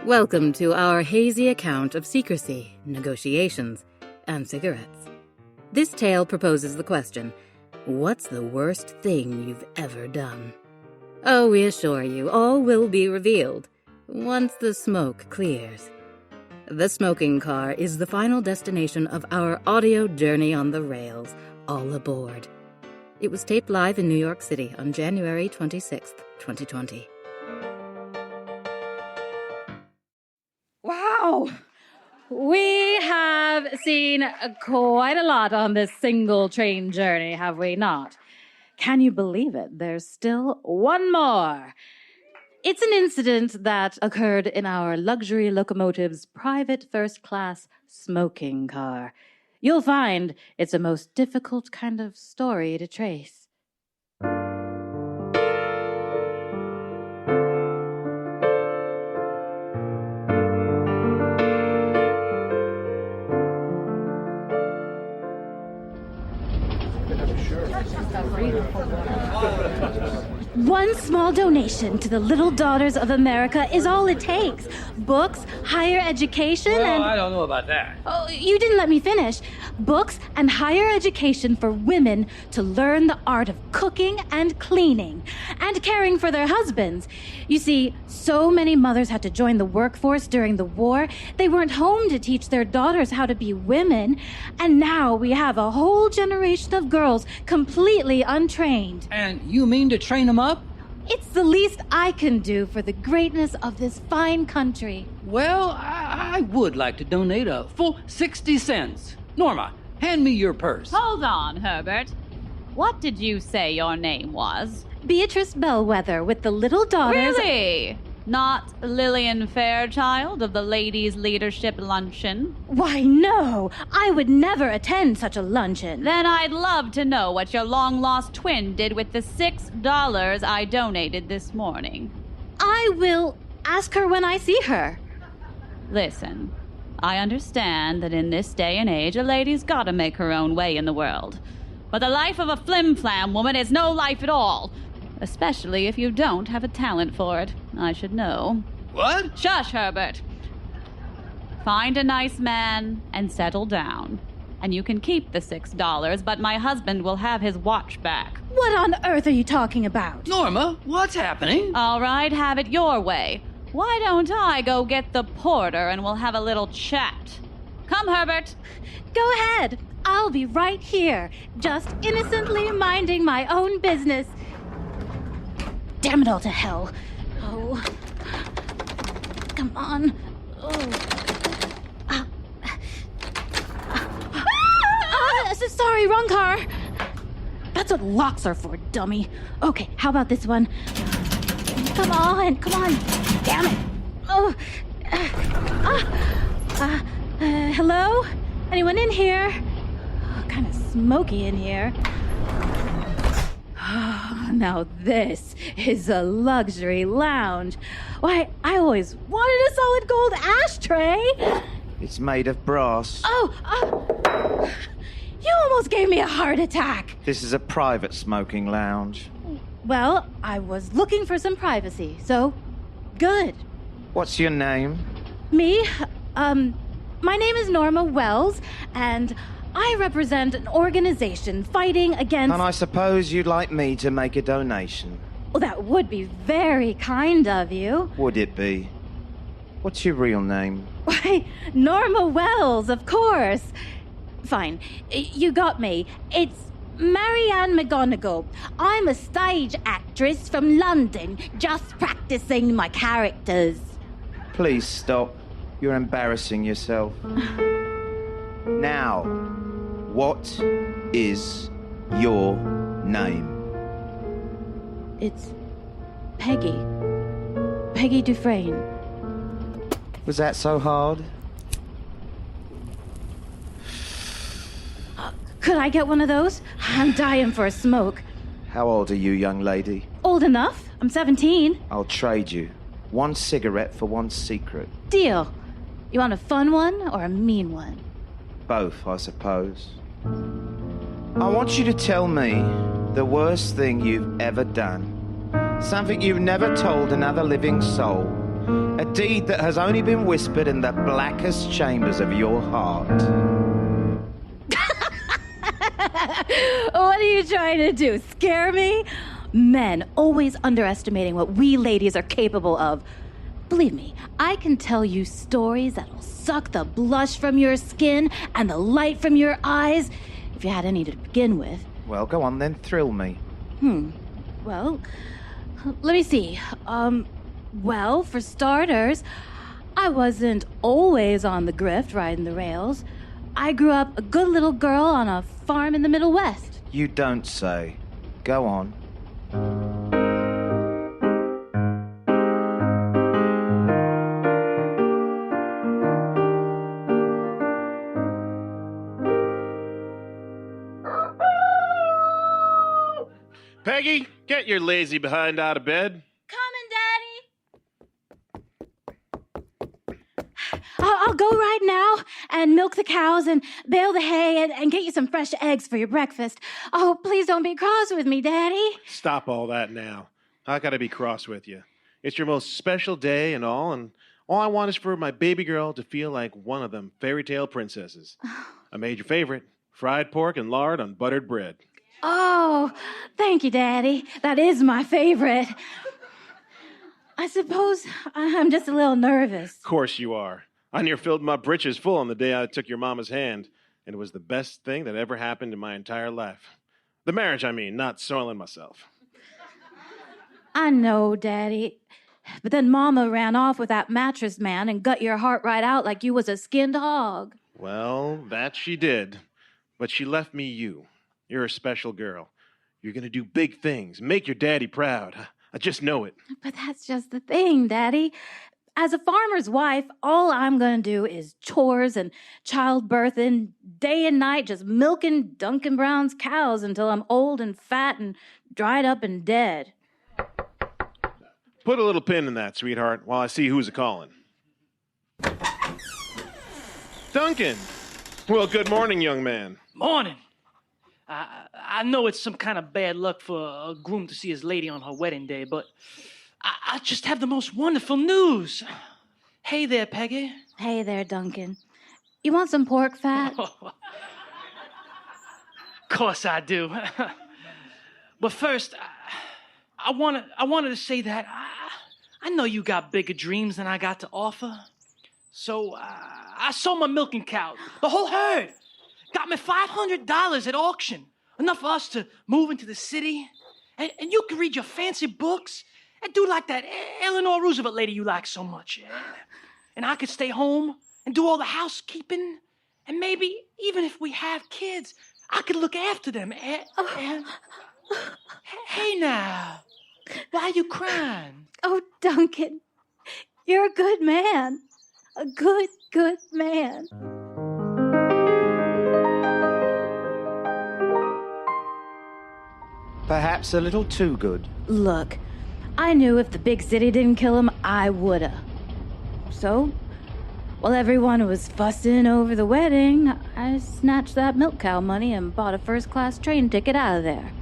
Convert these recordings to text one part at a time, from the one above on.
Welcome to our hazy account of secrecy, negotiations, and cigarettes. This tale proposes the question, what's the worst thing you've ever done? Oh, we assure you, all will be revealed once the smoke clears. The smoking car is the final destination of our audio journey on the rails. All aboard. It was taped live in New York City on January 26th, 2020. Wow! We have seen quite a lot on this single train journey, have we not? Can you believe it? There's still one more. It's an incident that occurred in our luxury locomotive's private first-class smoking car. You'll find it's a most difficult kind of story to trace. One small donation to the Little Daughters of America is all it takes. Books, higher education, Well, I don't know about that. Oh, you didn't let me finish. Books and higher education for women to learn the art of cooking and cleaning and caring for their husbands. You see, so many mothers had to join the workforce during the war. They weren't home to teach their daughters how to be women. And now we have a whole generation of girls completely untrained. And you mean to train them up? It's the least I can do for the greatness of this fine country. Well, I would like to donate a full 60 cents. Norma, hand me your purse. Hold on, Herbert. What did you say your name was? Beatrice Bellwether with the Little Daughters... Really? Not Lillian Fairchild of the Ladies' Leadership Luncheon? Why, no. I would never attend such a luncheon. Then I'd love to know what your long-lost twin did with the $6 I donated this morning. I will ask her when I see her. Listen, I understand that in this day and age, a lady's gotta make her own way in the world. But the life of a flim-flam woman is no life at all. Especially if you don't have a talent for it. I should know. What? Shush, Herbert. Find a nice man and settle down. And you can keep the $6, but my husband will have his watch back. What on earth are you talking about? Norma, what's happening? All right, have it your way. Why don't I go get the porter and we'll have a little chat? Come, Herbert. Go ahead. I'll be right here, just innocently minding my own business. Damn it all to hell. Oh. Come on. Oh. Sorry, wrong car. That's what locks are for, dummy. Okay, how about this one? Come on. Damn it. Oh. Hello? Anyone in here? Oh, kind of smoky in here. Now this is a luxury lounge. Why, I always wanted a solid gold ashtray. It's made of brass. Oh, you almost gave me a heart attack. This is a private smoking lounge. Well, I was looking for some privacy, so good. What's your name? Me? My name is Norma Wells, and I represent an organization fighting against... And I suppose you'd like me to make a donation. Well, that would be very kind of you. Would it be? What's your real name? Why, Norma Wells, of course. Fine, you got me. It's Marianne McGonagall. I'm a stage actress from London, just practicing my characters. Please stop. You're embarrassing yourself. Now, what is your name? It's Peggy. Peggy Dufrain. Was that so hard? Could I get one of those? I'm dying for a smoke. How old are you, young lady? Old enough. I'm 17. I'll trade you. One cigarette for one secret. Deal. You want a fun one or a mean one? Both, I suppose. I want you to tell me the worst thing you've ever done. Something you've never told another living soul. A deed that has only been whispered in the blackest chambers of your heart. What are you trying to do? Scare me? Men always underestimating what we ladies are capable of. Believe me, I can tell you stories that'll suck the blush from your skin and the light from your eyes, if you had any to begin with. Well, go on then, thrill me. Well, let me see. Well, for starters, I wasn't always on the grift riding the rails. I grew up a good little girl on a farm in the Middle West. You don't say. Go on. Peggy, get your lazy behind out of bed. I'll go right now and milk the cows and bale the hay and get you some fresh eggs for your breakfast. Oh, please don't be cross with me, Daddy. Stop all that now. I gotta be cross with you. It's your most special day and all I want is for my baby girl to feel like one of them fairy tale princesses. I made your favorite, fried pork and lard on buttered bread. Oh, thank you, Daddy. That is my favorite. I suppose I'm just a little nervous. Of course you are. I near filled my britches full on the day I took your mama's hand, and it was the best thing that ever happened in my entire life. The marriage, I mean, not soiling myself. I know, Daddy. But then Mama ran off with that mattress man and gut your heart right out like you was a skinned hog. Well, that she did. But she left me you. You're a special girl. You're gonna do big things, make your daddy proud. I just know it. But that's just the thing, Daddy. As a farmer's wife, all I'm going to do is chores and childbirthing, day and night, just milking Duncan Brown's cows until I'm old and fat and dried up and dead. Put a little pin in that, sweetheart, while I see who's a-calling. Duncan! Well, good morning, young man. Morning. I know it's some kind of bad luck for a groom to see his lady on her wedding day, but I just have the most wonderful news. Hey there, Peggy. Hey there, Duncan. You want some pork fat? Of course I do. But first, I wanted to say that I know you got bigger dreams than I got to offer. So I sold my milking cow, the whole herd. Got me $500 at auction. Enough for us to move into the city. And you can read your fancy books and do like that Eleanor Roosevelt lady you like so much. And I could stay home and do all the housekeeping. And maybe even if we have kids, I could look after them. Hey now, why are you crying? Oh, Duncan, you're a good man. A good, good man. Perhaps a little too good. Look, I knew if the big city didn't kill him, I woulda. So, while everyone was fussing over the wedding, I snatched that milk cow money and bought a first-class train ticket out of there.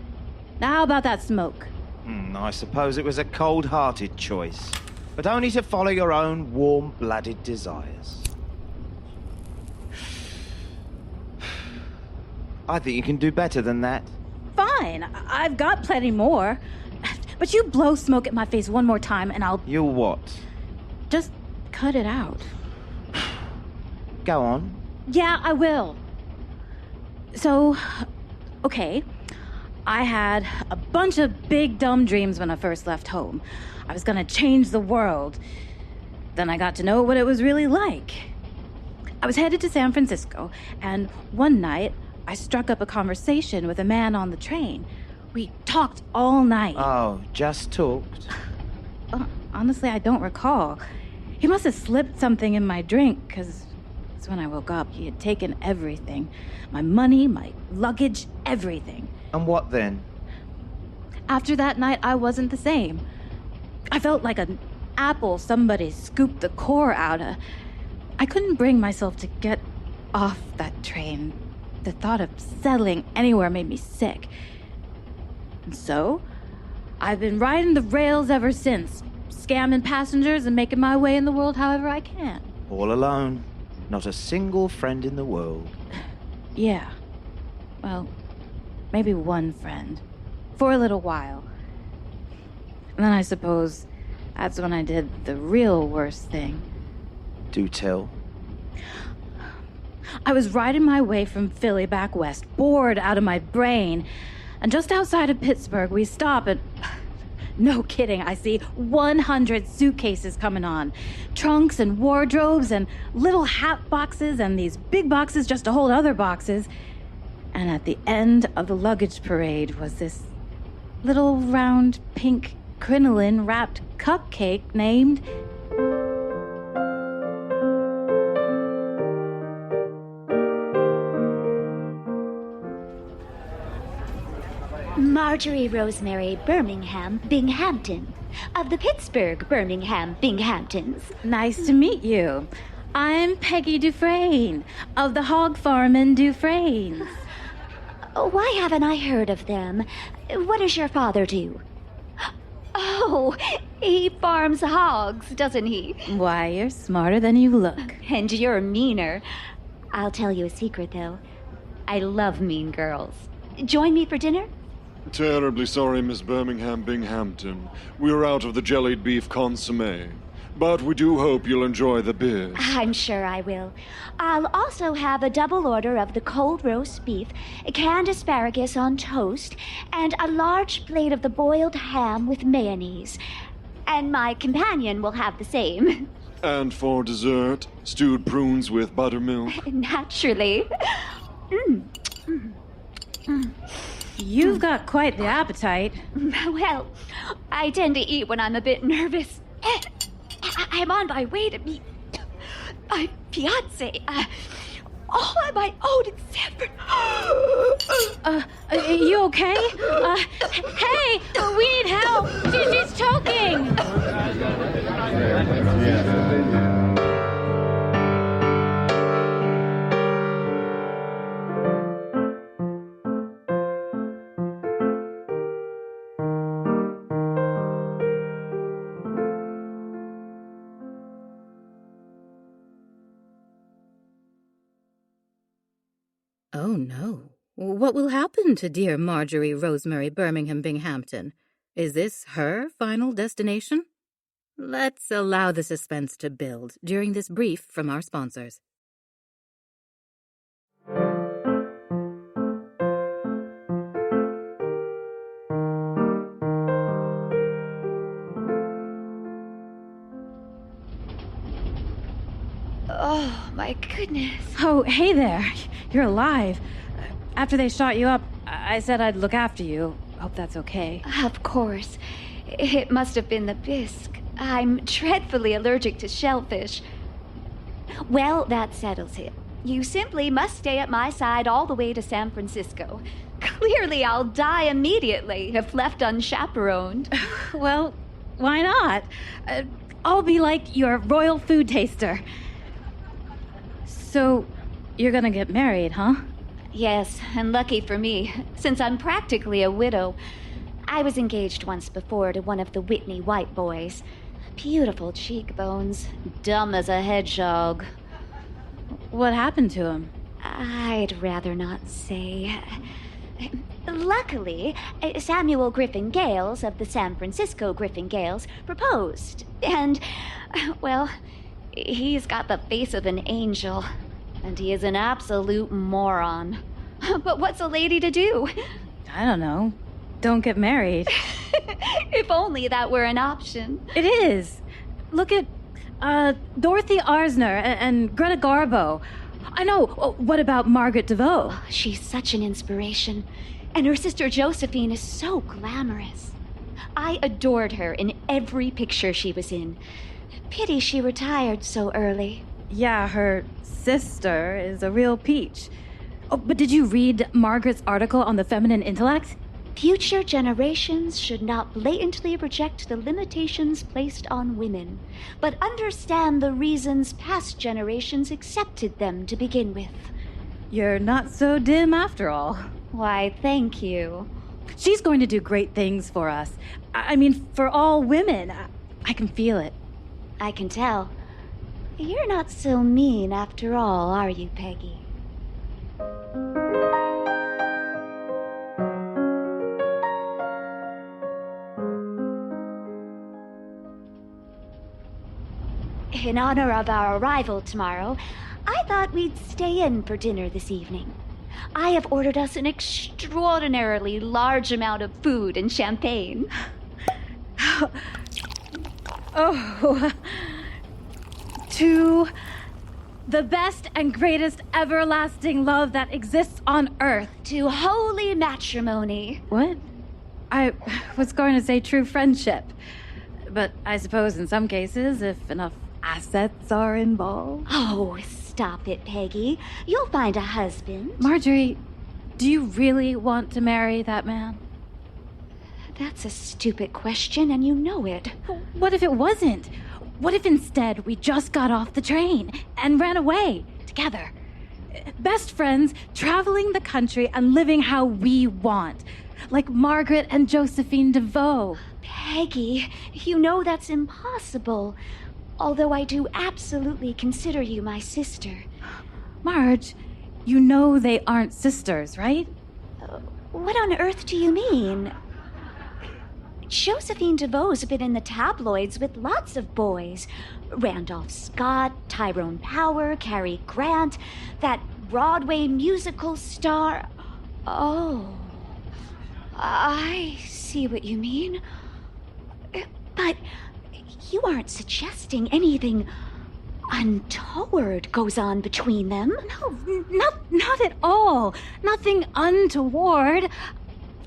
Now, how about that smoke? I suppose it was a cold-hearted choice, but only to follow your own warm-blooded desires. I think you can do better than that. Fine, I've got plenty more. But you blow smoke at my face one more time and I'll... You'll what? Just cut it out. Go on. Yeah, I will. So, okay. I had a bunch of big dumb dreams when I first left home. I was gonna change the world. Then I got to know what it was really like. I was headed to San Francisco, and one night I struck up a conversation with a man on the train. We talked all night. Oh, just talked? Honestly, I don't recall. He must have slipped something in my drink, because when I woke up, he had taken everything. My money, my luggage, everything. And what then? After that night, I wasn't the same. I felt like an apple somebody scooped the core out of. I couldn't bring myself to get off that train. The thought of settling anywhere made me sick. And so, I've been riding the rails ever since, scamming passengers and making my way in the world however I can. All alone. Not a single friend in the world. Yeah. Well, maybe one friend. For a little while. And then I suppose that's when I did the real worst thing. Do tell. I was riding my way from Philly back west, bored out of my brain. And just outside of Pittsburgh, we stop and... No kidding, I see 100 suitcases coming on. Trunks and wardrobes and little hat boxes and these big boxes just to hold other boxes. And at the end of the luggage parade was this little round pink crinoline-wrapped cupcake named... Marjorie Rosemary Birmingham Bing-hampton of the Pittsburgh Birmingham Bing-hamptons. Nice to meet you. I'm Peggy Dufrain of the hog farmin' Dufrains. Why haven't I heard of them? What does your father do? Oh, he farms hogs, doesn't he? Why, you're smarter than you look. And you're meaner. I'll tell you a secret, though. I love mean girls. Join me for dinner? Terribly sorry, Miss Birmingham Bing-hampton. We're out of the jellied beef consommé. But we do hope you'll enjoy the beer. I'm sure I will. I'll also have a double order of the cold roast beef, canned asparagus on toast, and a large plate of the boiled ham with mayonnaise. And my companion will have the same. And for dessert, stewed prunes with buttermilk. Naturally. You've got quite the appetite. Well, I tend to eat when I'm a bit nervous. I'm on my way to meet my fiancé. All on my own in Sanford. You okay? Hey, we need help. She's choking. Oh, no. What will happen to dear Marjorie Rosemary Birmingham Bing-hampton? Is this her final destination? Let's allow the suspense to build during this brief from our sponsors. Oh, my goodness. Oh, hey there. You're alive. After they shot you up, I said I'd look after you. Hope that's okay. Of course. It must have been the bisque. I'm dreadfully allergic to shellfish. Well, that settles it. You simply must stay at my side all the way to San Francisco. Clearly, I'll die immediately if left unchaperoned. Well, why not? I'll be like your royal food taster. So, you're gonna get married, huh? Yes, and lucky for me, since I'm practically a widow. I was engaged once before to one of the Whitney White boys. Beautiful cheekbones, dumb as a hedgehog. What happened to him? I'd rather not say. Luckily, Samuel Griffin Gales of the San Francisco Griffin Gales proposed. And, well, he's got the face of an angel. And he is an absolute moron. But what's a lady to do? I don't know. Don't get married. If only that were an option. It is. Look at Dorothy Arzner and Greta Garbo. I know. Oh, what about Margaret Devoe? Oh, she's such an inspiration. And her sister Josephine is so glamorous. I adored her in every picture she was in. Pity she retired so early. Yeah, her sister is a real peach. Oh, but did you read Margaret's article on the feminine intellect? Future generations should not blatantly reject the limitations placed on women, but understand the reasons past generations accepted them to begin with. You're not so dim after all. Why, thank you. She's going to do great things for us. I mean, for all women. I can feel it. I can tell. You're not so mean after all, are you, Peggy? In honor of our arrival tomorrow, I thought we'd stay in for dinner this evening. I have ordered us an extraordinarily large amount of food and champagne. Oh, to the best and greatest everlasting love that exists on earth. To holy matrimony. What? I was going to say true friendship. But I suppose in some cases, if enough assets are involved. Oh, stop it, Peggy. You'll find a husband. Marjorie, do you really want to marry that man? That's a stupid question, and you know it. What if it wasn't? What if instead we just got off the train and ran away together? Best friends, traveling the country and living how we want. Like Margaret and Josephine Devoe. Peggy, you know that's impossible. Although I do absolutely consider you my sister. Marge, you know they aren't sisters, right? What on earth do you mean? Josephine Devoe's been in the tabloids with lots of boys. Randolph Scott, Tyrone Power, Cary Grant, that Broadway musical star. Oh, I see what you mean. But you aren't suggesting anything untoward goes on between them? No, not at all. Nothing untoward.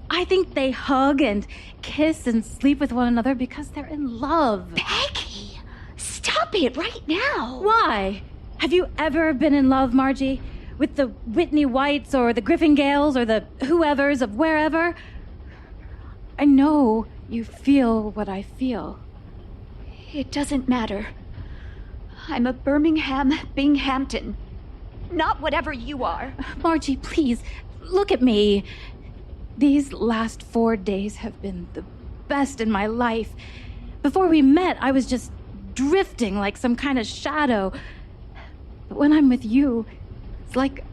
I think they hug and kiss and sleep with one another because they're in love. Peggy, stop it right now. Why? Have you ever been in love, Margie? With the Whitney Whites or the Griffingales or the whoever's of wherever? I know you feel what I feel. It doesn't matter. I'm a Birmingham Bing-hampton. Not whatever you are. Margie, please, look at me. These last 4 days have been the best in my life. Before we met, I was just drifting like some kind of shadow. But when I'm with you, it's like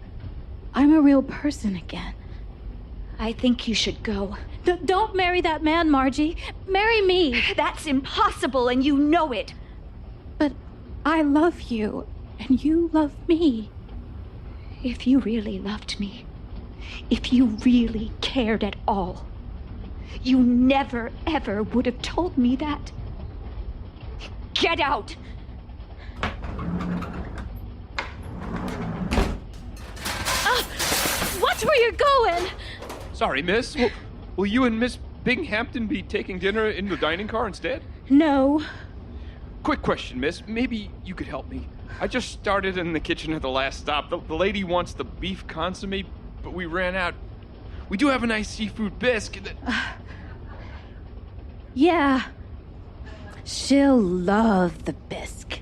I'm a real person again. I think you should go. Don't marry that man, Margie. Marry me. That's impossible, and you know it. But I love you, and you love me. If you really loved me, if you really cared at all, you never, ever would have told me that. Get out! Watch where you're going! Sorry, miss. Will you and Miss Bing-hampton be taking dinner in the dining car instead? No. Quick question, miss. Maybe you could help me. I just started in the kitchen at the last stop. The lady wants the beef consomme, but we ran out. We do have a nice seafood bisque. Yeah. She'll love the bisque.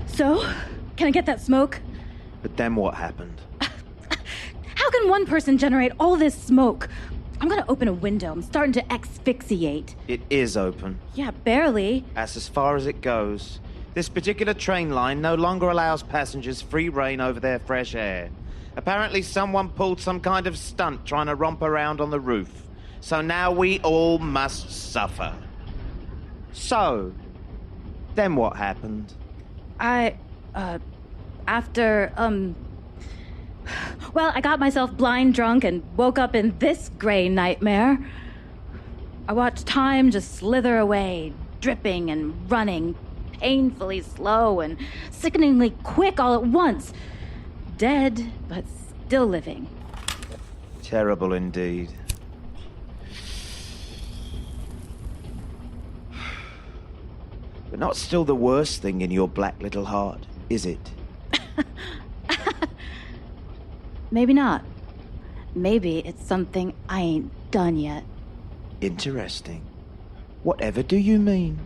So, can I get that smoke? But then what happened? How can one person generate all this smoke? I'm gonna open a window. I'm starting to asphyxiate. It is open. Yeah, barely. That's as far as it goes. This particular train line no longer allows passengers free rein over their fresh air. Apparently someone pulled some kind of stunt trying to romp around on the roof. So now we all must suffer. So, then what happened? Well, I got myself blind drunk and woke up in this gray nightmare. I watched time just slither away, dripping and running, painfully slow and sickeningly quick all at once. Dead, but still living. Terrible indeed. But not still the worst thing in your black little heart, is it? Maybe not. Maybe it's something I ain't done yet. Interesting. Whatever do you mean?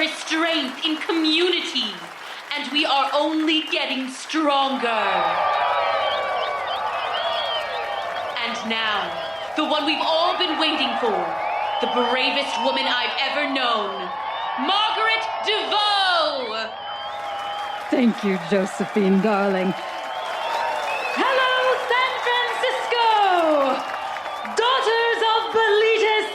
There is strength in community, and we are only getting stronger. And now, the one we've all been waiting for, the bravest woman I've ever known, Margaret Devoe! Thank you, Josephine, darling. Hello, San Francisco! Daughters of Belitis,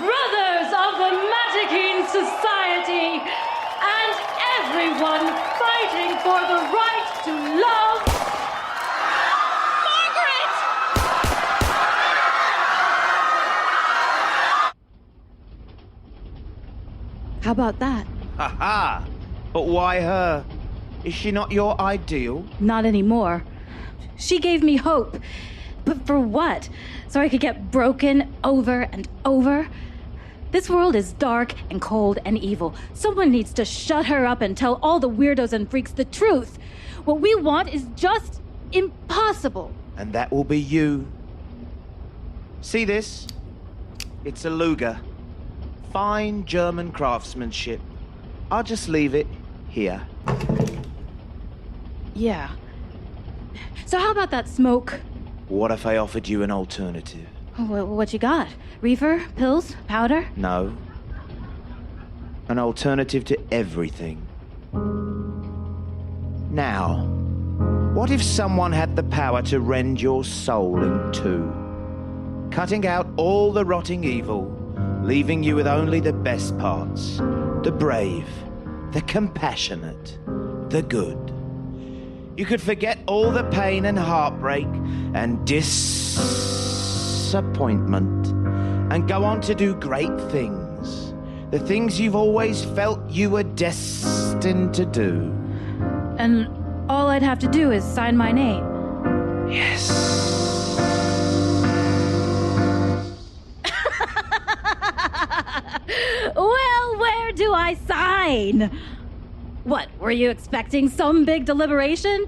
brothers of the Magicine Society, and everyone fighting for the right to love. Margaret! How about that? Ha ha! But why her? Is she not your ideal? Not anymore. She gave me hope. But for what? So I could get broken over and over? This world is dark and cold and evil. Someone needs to shut her up and tell all the weirdos and freaks the truth. What we want is just impossible. And that will be you. See this? It's a Luger. Fine German craftsmanship. I'll just leave it here. Yeah. So how about that smoke? What if I offered you an alternative? What you got? Reefer? Pills? Powder? No. An alternative to everything. Now, what if someone had the power to rend your soul in two, cutting out all the rotting evil, leaving you with only the best parts, the brave, the compassionate, the good. You could forget all the pain and heartbreak and disappointment and go on to do great things. The things you've always felt you were destined to do. And all I'd have to do is sign my name. Yes. Well, where do I sign? What, were you expecting some big deliberation?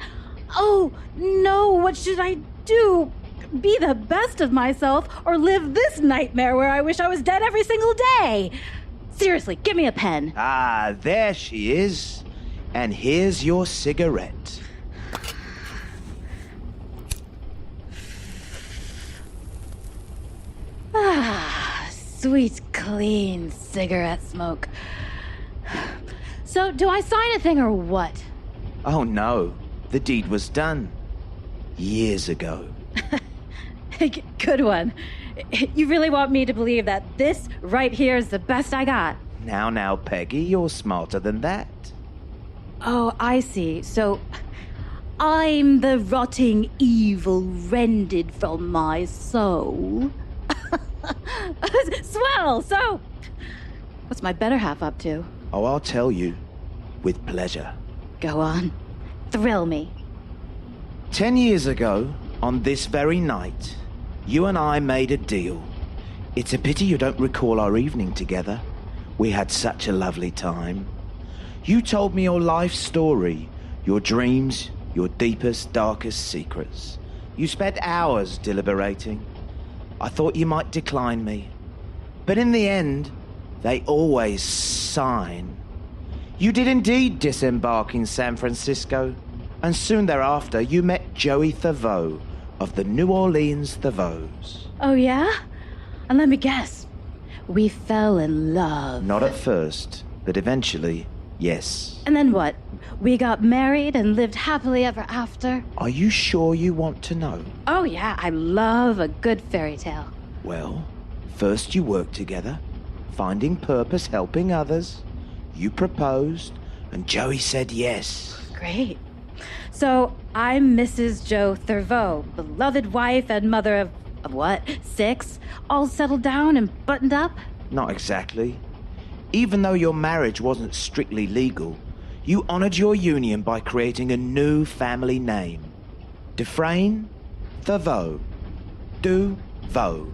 Oh, no, what should I do? Be the best of myself or live this nightmare where I wish I was dead every single day? Seriously, give me a pen. Ah, there she is. And here's your cigarette. Ah, sweet, clean cigarette smoke. So, do I sign a thing or what? Oh no, the deed was done. Years ago. Good one. You really want me to believe that this right here is the best I got? Now, Peggy, you're smarter than that. Oh, I see. So, I'm the rotting evil rended from my soul. Swell! So, what's my better half up to? Oh, I'll tell you. With pleasure. Go on. Thrill me. 10 years ago, on this very night, you and I made a deal. It's a pity you don't recall our evening together. We had such a lovely time. You told me your life story, your dreams, your deepest, darkest secrets. You spent hours deliberating. I thought you might decline me. But in the end, they always sign. You did indeed disembark in San Francisco, and soon thereafter you met Joey Devoe of the New Orleans Devoes. Oh, yeah? And let me guess. We fell in love. Not at first, but eventually, yes. And then what? We got married and lived happily ever after? Are you sure you want to know? Oh, yeah, I love a good fairy tale. Well, first you worked together, finding purpose, helping others. You proposed, and Joey said yes. Great. So, I'm Mrs. Joe Devoe, beloved wife and mother of what? 6? All settled down and buttoned up? Not exactly. Even though your marriage wasn't strictly legal, you honored your union by creating a new family name. Dufrain, Devoe. Devoe.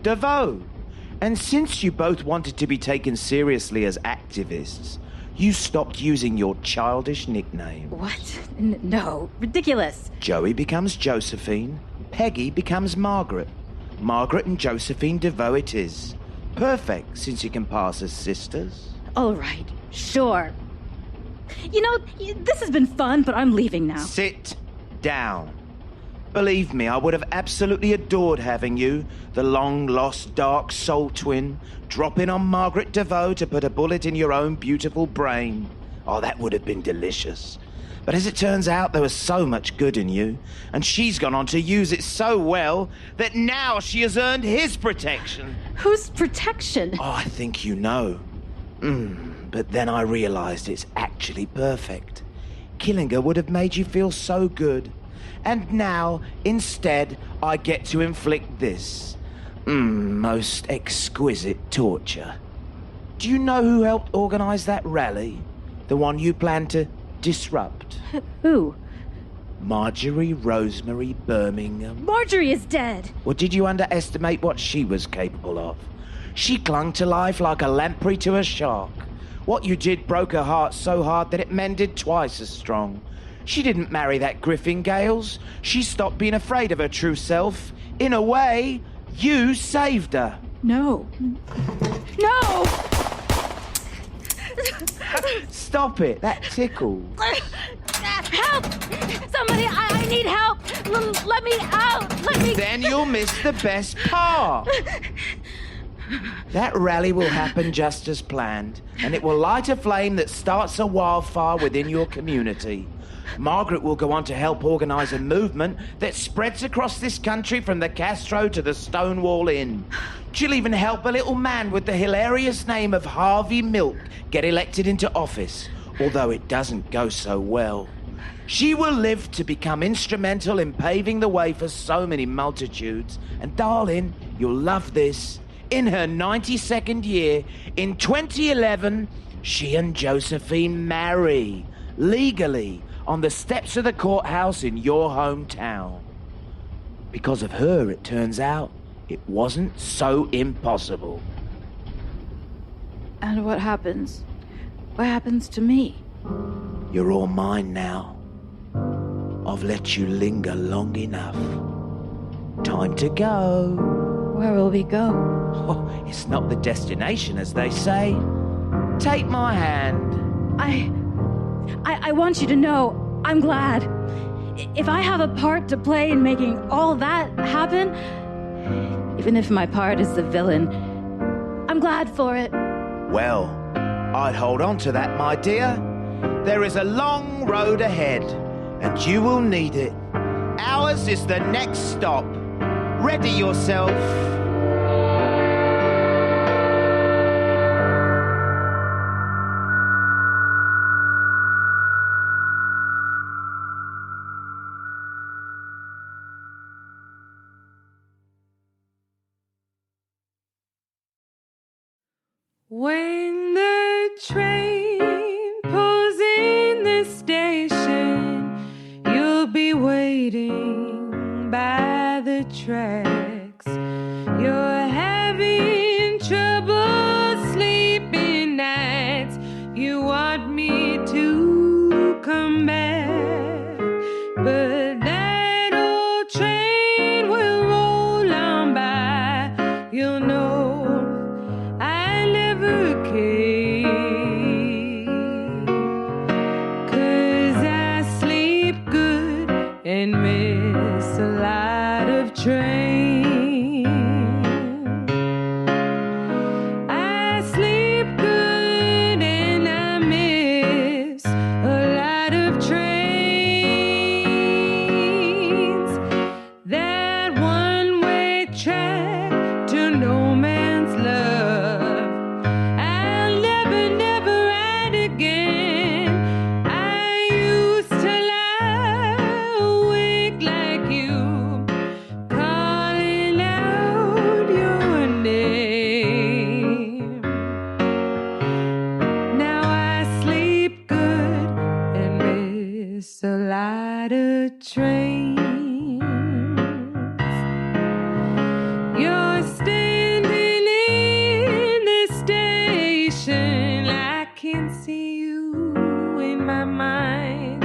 Devoe. And since you both wanted to be taken seriously as activists, you stopped using your childish nickname. What? No, ridiculous. Joey becomes Josephine, Peggy becomes Margaret. Margaret and Josephine Devoe it is. Perfect, since you can pass as sisters. All right, Sure. You know, this has been fun, but I'm leaving now. Sit down. Believe me, I would have absolutely adored having you, the long-lost dark soul twin, drop in on Margaret Devoe to put a bullet in your own beautiful brain. Oh, that would have been delicious. But as it turns out, there was so much good in you, and she's gone on to use it so well that now she has earned his protection. Whose protection? Oh, I think you know. But then I realized it's actually perfect. Killing her would have made you feel so good. And now, instead, I get to inflict this. Most exquisite torture. Do you know who helped organize that rally? The one you planned to disrupt? Who? Marjorie Rosemary Birmingham. Marjorie is dead. Or did you underestimate what she was capable of? She clung to life like a lamprey to a shark. What you did broke her heart so hard that it mended twice as strong. She didn't marry that Griffin Gales. She stopped being afraid of her true self. In a way, you saved her. No. No! Stop it. That tickled. Help! Somebody, I need help! Let me out! Let me... Then you'll miss the best part. That rally will happen just as planned, and it will light a flame that starts a wildfire within your community. Margaret will go on to help organise a movement that spreads across this country from the Castro to the Stonewall Inn. She'll even help a little man with the hilarious name of Harvey Milk get elected into office, although it doesn't go so well. She will live to become instrumental in paving the way for so many multitudes. And darling, you'll love this. In her 92nd year, in 2011, she and Josephine marry, legally, on the steps of the courthouse in your hometown. Because of her, it turns out, it wasn't so impossible. And what happens? What happens to me? You're all mine now. I've let you linger long enough. Time to go. Where will we go? Oh, it's not the destination, as they say. Take my hand. I want you to know I'm glad. If I have a part to play in making all that happen, even if my part is the villain, I'm glad for it. Well, I'd hold on to that, my dear. There is a long road ahead, and you will need it. Ours is the next stop. Ready yourself. When the train pulls in the station, you'll be waiting by the tracks. You're having trouble sleeping nights. You want me to come back, but that old train will roll on by. You'll know and miss a lot of trains. I sleep good and I miss a lot of trains. That one-way track to no man's love, I'll never, never ride again. I used to a lot of trains. You're standing in the station. I can see you in my mind.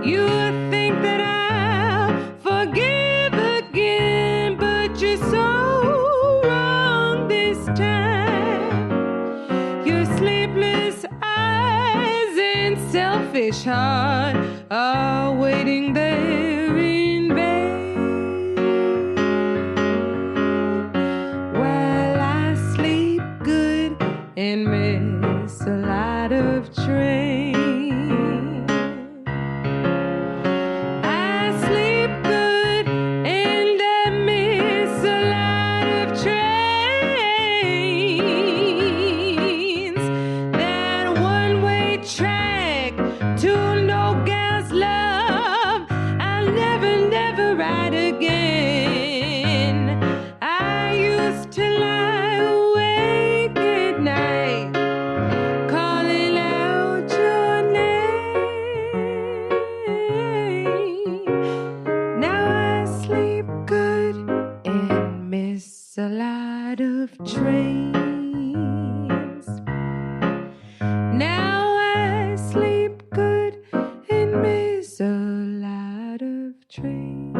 You think that I'll forgive again, but you're so wrong this time. You're sleepless. waiting there in vain. While I sleep good and miss a lot of trains. I sleep good and I miss a lot of trains. That one-way track to no gal's love, I'll never ride again. I used to lie awake at night, calling out your name. Now I sleep good and miss a lot of trains. Now I sleep good and miss a lot of trains.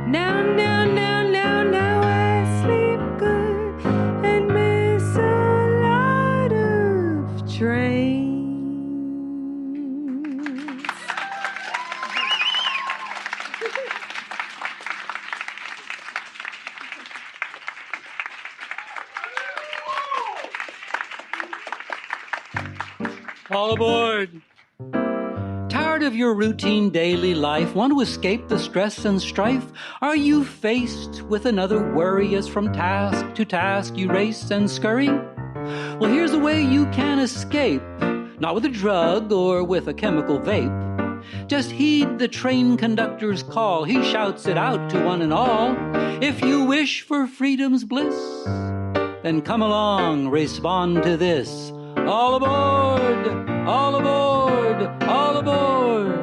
Now I sleep good and miss a lot of trains. All aboard! Tired of your routine daily life? Want to escape the stress and strife? Are you faced with another worry as from task to task you race and scurry? Well, here's a way you can escape. Not with a drug or with a chemical vape. Just heed the train conductor's call. He shouts it out to one and all. If you wish for freedom's bliss, then come along, respond to this. All aboard! All aboard! All aboard!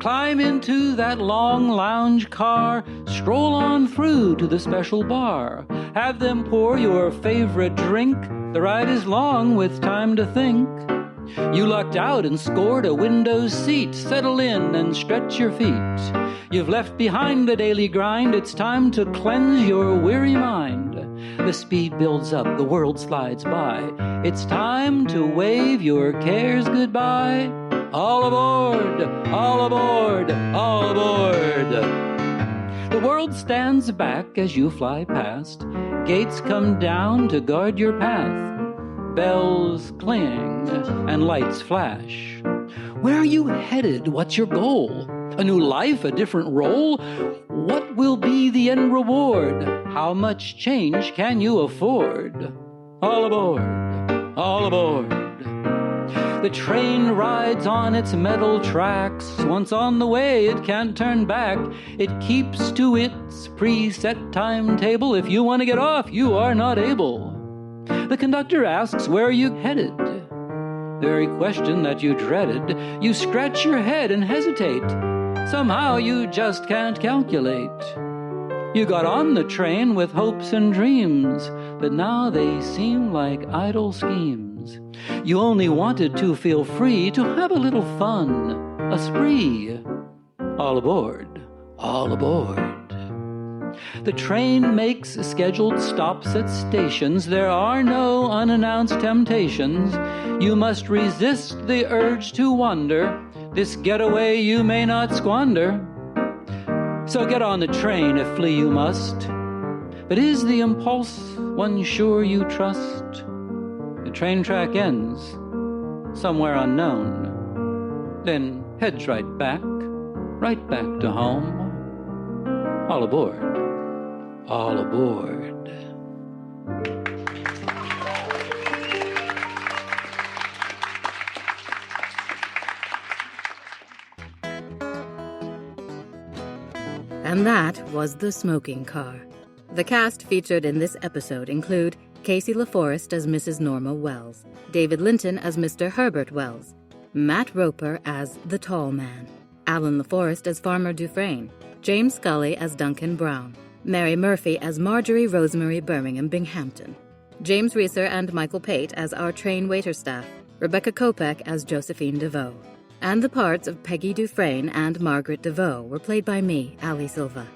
Climb into that long lounge car, stroll on through to the special bar. Have them pour your favorite drink. The ride is long with time to think. You lucked out and scored a window seat. Settle in and stretch your feet. You've left behind the daily grind. It's time to cleanse your weary mind. The speed builds up, the world slides by. It's time to wave your cares goodbye. All aboard! All aboard! All aboard! The world stands back as you fly past. Gates come down to guard your path. Bells cling and lights flash. Where are you headed? What's your goal? A new life? A different role? What will be the end reward? How much change can you afford? All aboard! All aboard! The train rides on its metal tracks. Once on the way, it can't turn back. It keeps to its preset timetable. If you want to get off, you are not able. The conductor asks, where are you headed? The very question that you dreaded. You scratch your head and hesitate. Somehow you just can't calculate. You got on the train with hopes and dreams, but now they seem like idle schemes. You only wanted to feel free, to have a little fun, a spree. All aboard, all aboard. The train makes scheduled stops at stations. There are no unannounced temptations. You must resist the urge to wander. This getaway you may not squander. So get on the train if flee you must. But is the impulse one sure you trust? The train track ends somewhere unknown. Then heads right back to home. All aboard. All aboard. And that was The Smoking Car. The cast featured in this episode include Kacie Laforest as Mrs. Norma Wells, David Linton as Mr. Herbert Wells, Matt Roper as The Tall Man, Alain Laforest as Farmer Dufrain, James Scully as Duncan Brown, Mary Murphy as Marjorie, Rosemary, Birmingham, Bing-hampton, James Rieser and Michael Pate as our train waiterstaff, Rebecca Kopec as Josephine Devoe. And the parts of Peggy Dufrain and Margaret Devoe were played by me, Ali Silva.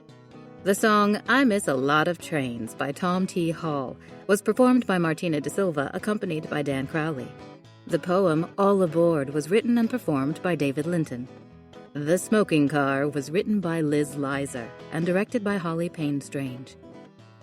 The song I Miss a Lot of Trains by Tom T. Hall was performed by Martina DaSilva, accompanied by Dan Crowley. The poem All Aboard was written and performed by David Linton. The Smoking Car was written by Liz Lizer and directed by Holly Payne-Strange.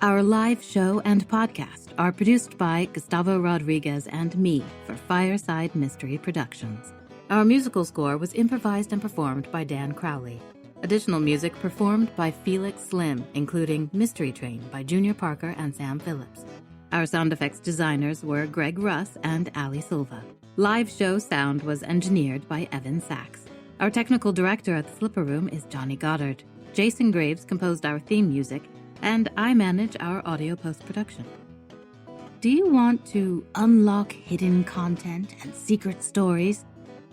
Our live show and podcast are produced by Gustavo Rodriguez and me for Fireside Mystery Productions. Our musical score was improvised and performed by Dan Crowley. Additional music performed by Felix Slim, including Mystery Train by Junior Parker and Sam Phillips. Our sound effects designers were Greg Russ and Ali Silva. Live show sound was engineered by Evan Sachs. Our technical director at the Slipper Room is Johnny Goddard. Jason Graves composed our theme music, and I manage our audio post-production. Do you want to unlock hidden content and secret stories?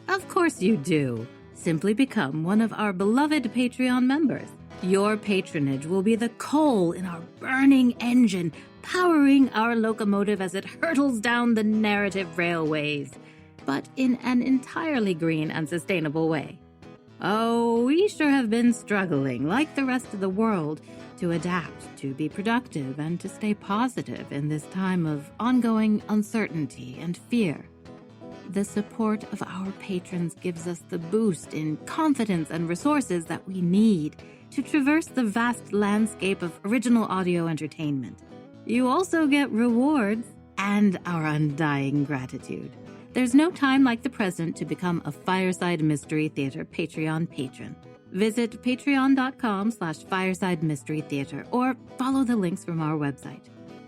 Of course you do. Simply become one of our beloved Patreon members. Your patronage will be the coal in our burning engine, powering our locomotive as it hurtles down the narrative railways, but in an entirely green and sustainable way. Oh, we sure have been struggling, like the rest of the world, to adapt, to be productive, and to stay positive in this time of ongoing uncertainty and fear. The support of our patrons gives us the boost in confidence and resources that we need to traverse the vast landscape of original audio entertainment. You also get rewards and our undying gratitude. There's no time like the present to become a Fireside Mystery Theater Patreon patron. Visit patreon.com/Fireside Mystery Theater or follow the links from our website.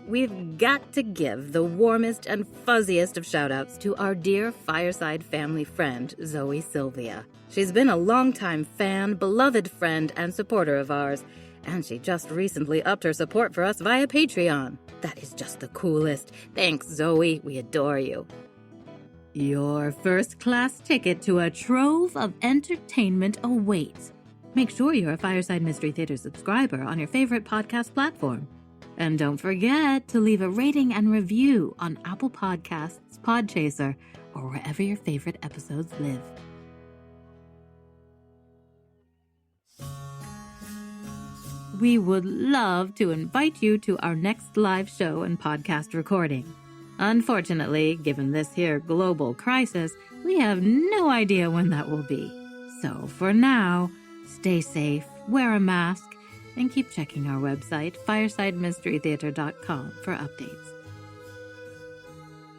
We've got to give the warmest and fuzziest of shout-outs to our dear Fireside family friend, Zoe Sylvia. She's been a longtime fan, beloved friend, and supporter of ours, and she just recently upped her support for us via Patreon. That is just the coolest. Thanks, Zoe. We adore you. Your first-class ticket to a trove of entertainment awaits. Make sure you're a Fireside Mystery Theater subscriber on your favorite podcast platform. And don't forget to leave a rating and review on Apple Podcasts, Podchaser, or wherever your favorite episodes live. We would love to invite you to our next live show and podcast recording. Unfortunately, given this here global crisis, we have no idea when that will be. So for now, stay safe, wear a mask, and keep checking our website, firesidemysterytheater.com, for updates.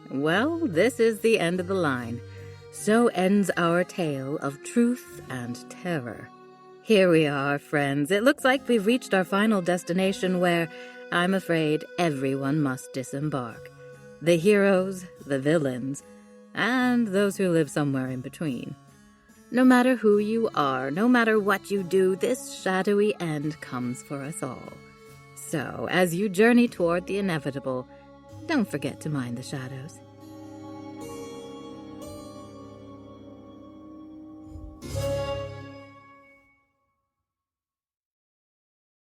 Well, this is the end of the line. So ends our tale of truth and terror. Here we are, friends. It looks like we've reached our final destination where, I'm afraid, everyone must disembark. The heroes, the villains, and those who live somewhere in between. No matter who you are, no matter what you do, this shadowy end comes for us all. So, as you journey toward the inevitable, don't forget to mind the shadows.